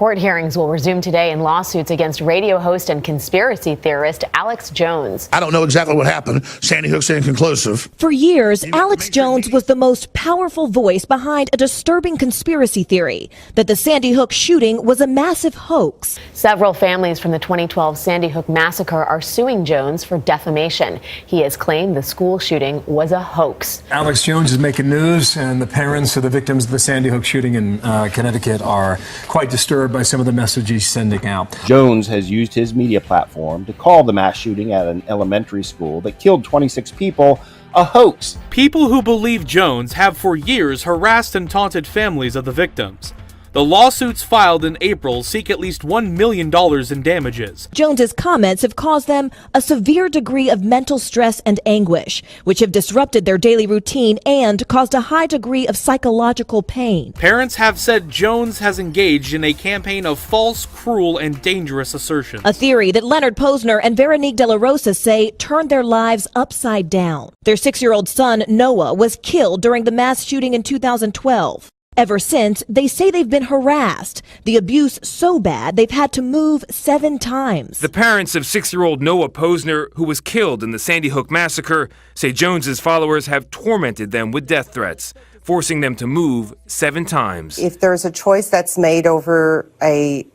Court hearings will resume today in lawsuits against radio host and conspiracy theorist Alex Jones. I don't know exactly what happened. Sandy Hook's inconclusive. For years, Alex Jones was the most powerful voice behind a disturbing conspiracy theory that the Sandy Hook shooting was a massive hoax. Several families from the 2012 Sandy Hook massacre are suing Jones for defamation. He has claimed the school shooting was a hoax. Alex Jones is making news, and the parents of the victims of the Sandy Hook shooting in Connecticut are quite disturbed by some of the messages he's sending out. Jones has used his media platform to call the mass shooting at an elementary school that killed 26 people a hoax. People who believe Jones have for years harassed and taunted families of the victims. The lawsuits filed in April seek at least $1 million in damages. Jones's comments have caused them a severe degree of mental stress and anguish, which have disrupted their daily routine and caused a high degree of psychological pain. Parents have said Jones has engaged in a campaign of false, cruel, and dangerous assertions. A theory that Leonard Posner and Veronique De La Rosa say turned their lives upside down. Their 6-year-old son, Noah, was killed during the mass shooting in 2012. Ever since, they say they've been harassed. The abuse so bad, they've had to move 7 times. The parents of 6-year-old Noah Posner, who was killed in the Sandy Hook massacre, say Jones's followers have tormented them with death threats, forcing them to move 7 times. If there's a choice that's made over a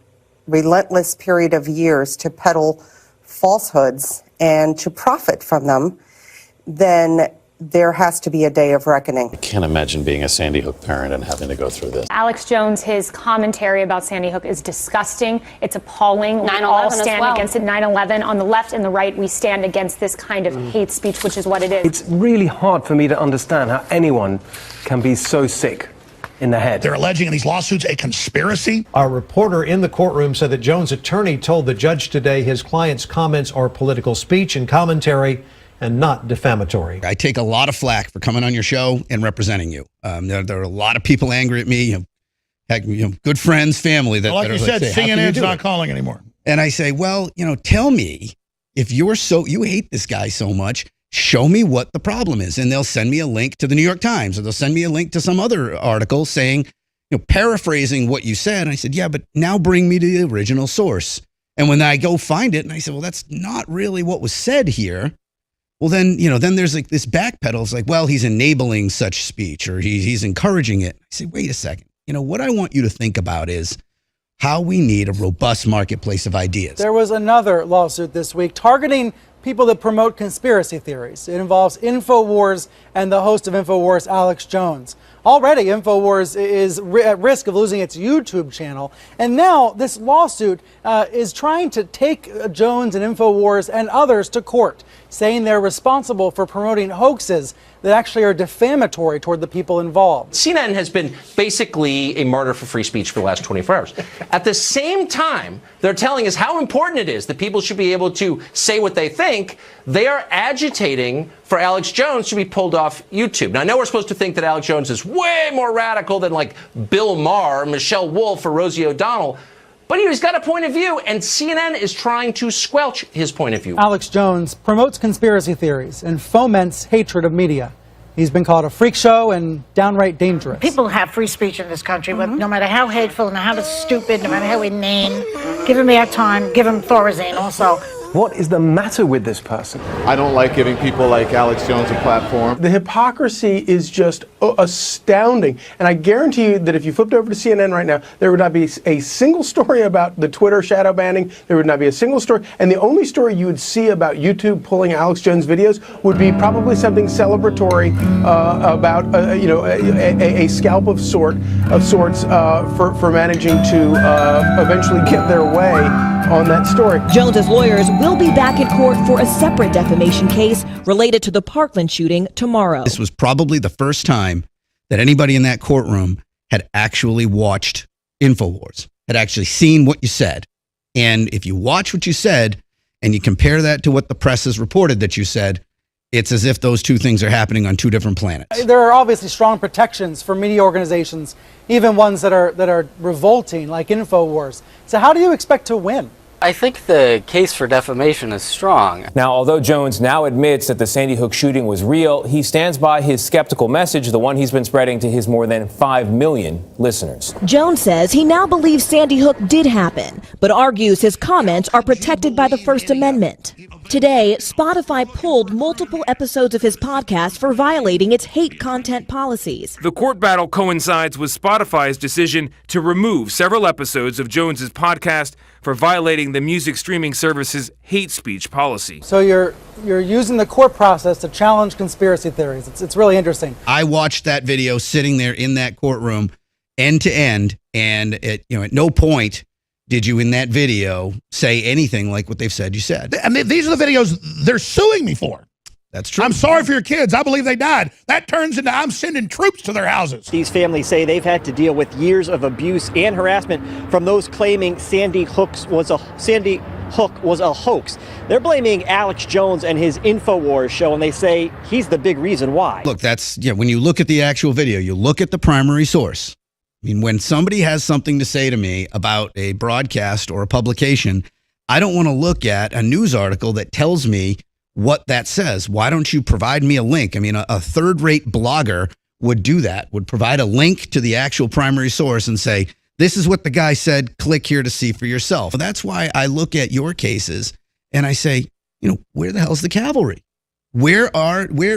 relentless period of years to peddle falsehoods and to profit from them, then there has to be a day of reckoning. I can't imagine being a Sandy Hook parent and having to go through this. Alex Jones, his commentary about Sandy Hook is disgusting. It's appalling. We all stand against it. 9/11 on the left and the right, we stand against this kind of hate speech, which is what it is. It's really hard for me to understand how anyone can be so sick in the head. They're alleging in these lawsuits a conspiracy. Our reporter in the courtroom said that Jones' attorney told the judge today his client's comments are political speech and commentary and not defamatory. I take a lot of flack for coming on your show and representing you. There are a lot of people angry at me, good friends, family. That, like that you said, CNN's not calling anymore. And I say, well, tell me if you hate this guy so much, show me what the problem is. And they'll send me a link to the New York Times, or they'll send me a link to some other article saying, paraphrasing what you said. And I said, yeah, but now bring me to the original source. And when I go find it, and I said, well, that's not really what was said here. Well, then there's like this backpedal. It's like, well, he's enabling such speech, or he's encouraging it. I say, wait a second. What I want you to think about is how we need a robust marketplace of ideas. There was another lawsuit this week targeting people that promote conspiracy theories. It involves Infowars and the host of Infowars, Alex Jones. Already, Infowars is at risk of losing its YouTube channel. And now this lawsuit is trying to take Jones and Infowars and others to court, saying they're responsible for promoting hoaxes that actually are defamatory toward the people involved. CNN has been basically a martyr for free speech for the last 24 hours. At the same time, they're telling us how important it is that people should be able to say what they think. They are agitating for Alex Jones to be pulled off YouTube. Now, I know we're supposed to think that Alex Jones is way more radical than like Bill Maher, Michelle Wolf, or Rosie O'Donnell. But he's got a point of view, and CNN is trying to squelch his point of view. Alex Jones promotes conspiracy theories and foments hatred of media. He's been called a freak show and downright dangerous. People have free speech in this country, but no matter how hateful, no matter how stupid, no matter how inane, give him airtime, give him Thorazine also. What is the matter with this person? I don't like giving people like Alex Jones a platform. The hypocrisy is just astounding. And I guarantee you that if you flipped over to CNN right now, there would not be a single story about the Twitter shadow banning. There would not be a single story. And the only story you would see about YouTube pulling Alex Jones videos would be probably something celebratory about a scalp of sorts for managing to eventually get their way on that story. Jones's lawyers will be back in court for a separate defamation case related to the Parkland shooting tomorrow. This was probably the first time that anybody in that courtroom had actually watched Infowars, had actually seen what you said. And if you watch what you said and you compare that to what the press has reported that you said, it's as if those two things are happening on two different planets. There are obviously strong protections for media organizations, even ones that are revolting, like Infowars. So how do you expect to win? I think the case for defamation is strong. Now, although Jones now admits that the Sandy Hook shooting was real, he stands by his skeptical message, the one he's been spreading to his more than 5 million listeners. Jones says he now believes Sandy Hook did happen, but argues his comments are protected by the First Amendment. Today, Spotify pulled multiple episodes of his podcast for violating its hate content policies. The court battle coincides with Spotify's decision to remove several episodes of Jones's podcast for violating the music streaming service's hate speech policy. So you're using the court process to challenge conspiracy theories. It's really interesting. I watched that video sitting there in that courtroom end to end, and at no point did you in that video say anything like what they've said you said. I mean, these are the videos they're suing me for. That's true. I'm sorry for your kids. I believe they died. That turns into I'm sending troops to their houses. These families say they've had to deal with years of abuse and harassment from those claiming Sandy Hook was a hoax. They're blaming Alex Jones and his Infowars show, and they say he's the big reason why. Look, when you look at the actual video, you look at the primary source. I mean, when somebody has something to say to me about a broadcast or a publication, I don't want to look at a news article that tells me what that says. Why don't you provide me a link? I mean, a third-rate blogger would do that, would provide a link to the actual primary source and say, this is what the guy said, click here to see for yourself. That's why I look at your cases and I say, where the hell's the cavalry? Where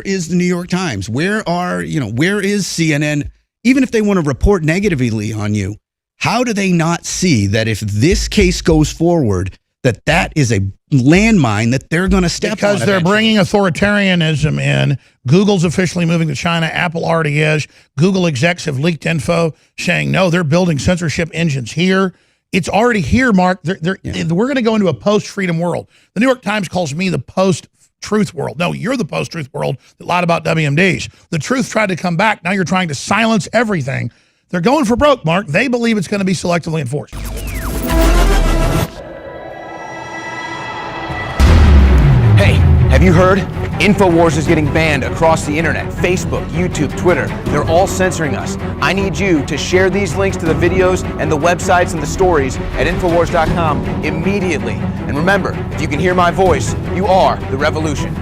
is the New York Times? Where is CNN? Even if they want to report negatively on you, how do they not see that if this case goes forward, that is a landmine that they're going to step on? Because they're bringing authoritarianism in. Google's officially moving to China. Apple already is. Google execs have leaked info saying, no, they're building censorship engines here. It's already here, Mark. We're going to go into a post-freedom world. The New York Times calls me the post-truth world. No, you're the post-truth world that lied about WMDs. The truth tried to come back. Now you're trying to silence everything. They're going for broke, Mark. They believe it's going to be selectively enforced. Hey, have you heard? Infowars is getting banned across the internet. Facebook, YouTube, Twitter, they're all censoring us. I need you to share these links to the videos and the websites and the stories at Infowars.com immediately. And remember, if you can hear my voice, you are the revolution.